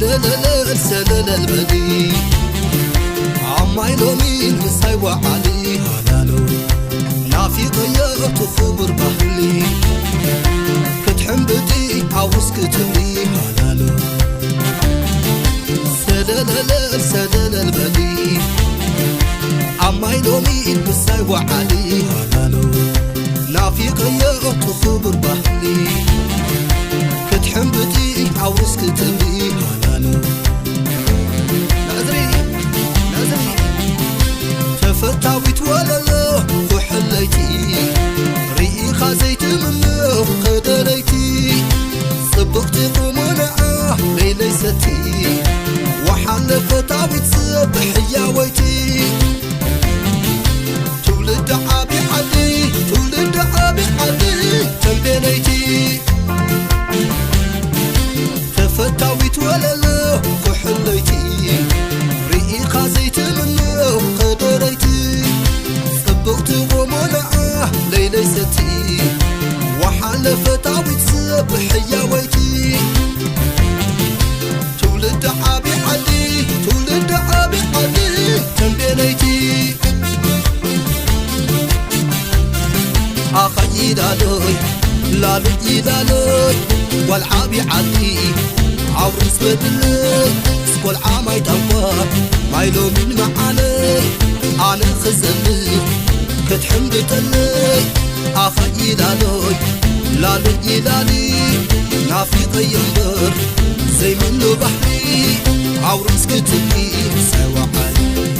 سلل سلل البدي عماي لومين مساي وعلي هلالو نافي غيرت خبر بحلي كتحم بدي عاوز كتبلي هلالو سلل سلل البدي عماي لومين مساي وعلي هلالو نافي غيرت خبر بحلي كتحم بدي عاوز كتبلي هلالو نازري تفتاويت ولا وحليتي ريقي خازيت منه قدريتي صبقتي قمنعه ليليستي وحلف تاويت صبح ياويتي تولد عابي حدي تنبينيتي تفتاويت ولا وحليتي ريقي خازيت منه قدريتي صبقت ومنعه ليليستي وحلف تاويت صبح ياويتي تولد عابي حدي تنبينيتي أخي دالوي لالو يدالوي والعابي عدي عورس بدلي سكول عامي دوا مايلو من معاني أنا خزلي كتحم بتلي أخي دالوي لالو يدالي نافي غيمبر زي منو بحري عورس كتبي سوا حالي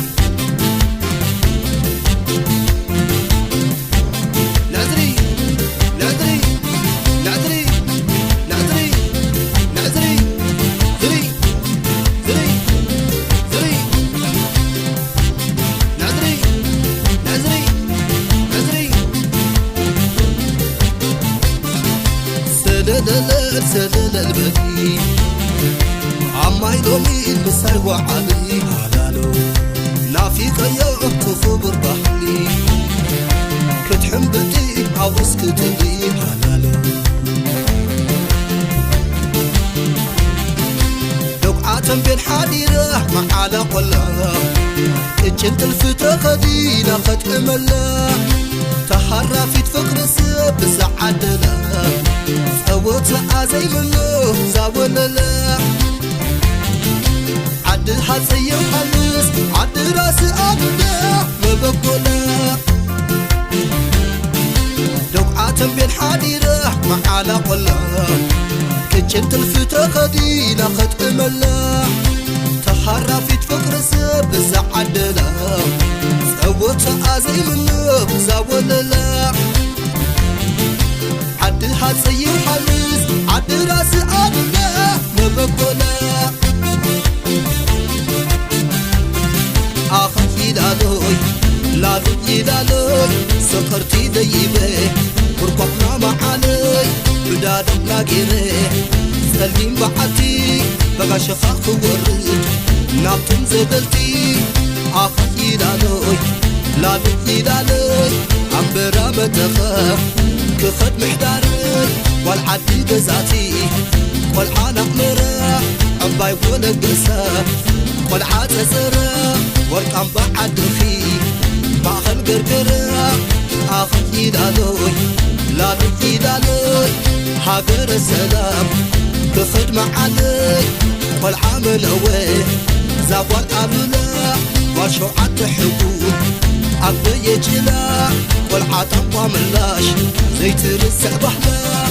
سلل البدي عماي لومين مساي وعلي هلالو نافي غيرت خبر بحلي كتحم بدي عاوز كتبلي هلالو دقعة بين حديرة معالا قلا اجنت الفتى خدينا قد املا تحرفت فقر سب سعدنا فوت عزي منه زاوللا عد حصي وحلس عد راس أبدا مبقولا دقعة بين حديرة معالا قلا كجنت الفتى خدينا قد املا تحرفت فقر سب سعدنا فوت عزي منه زاوللا عد حصي وحلس عد راس أبدا مبقولا أخي دالوي لالو يدالوي سكرتي ديبه بركوكنا معاني بدادم لاقيري سليم بعتي بقى شخاخ ورد نابتن زدلتي أخي دالوي لالو يدالوي عمبرا متخاف كخد محداري والعدي جزاتي والعانق مرا عباي ونقسا والعاد زرا ورقم بعد في باخن قرقرا أخي دالوي لالو يدالوي هاجر السلام كخد معاني والعامل هوي زاوال أبلا والشوعات حبوب عبد يجلا والعطم وملاش زي ترسع بحلا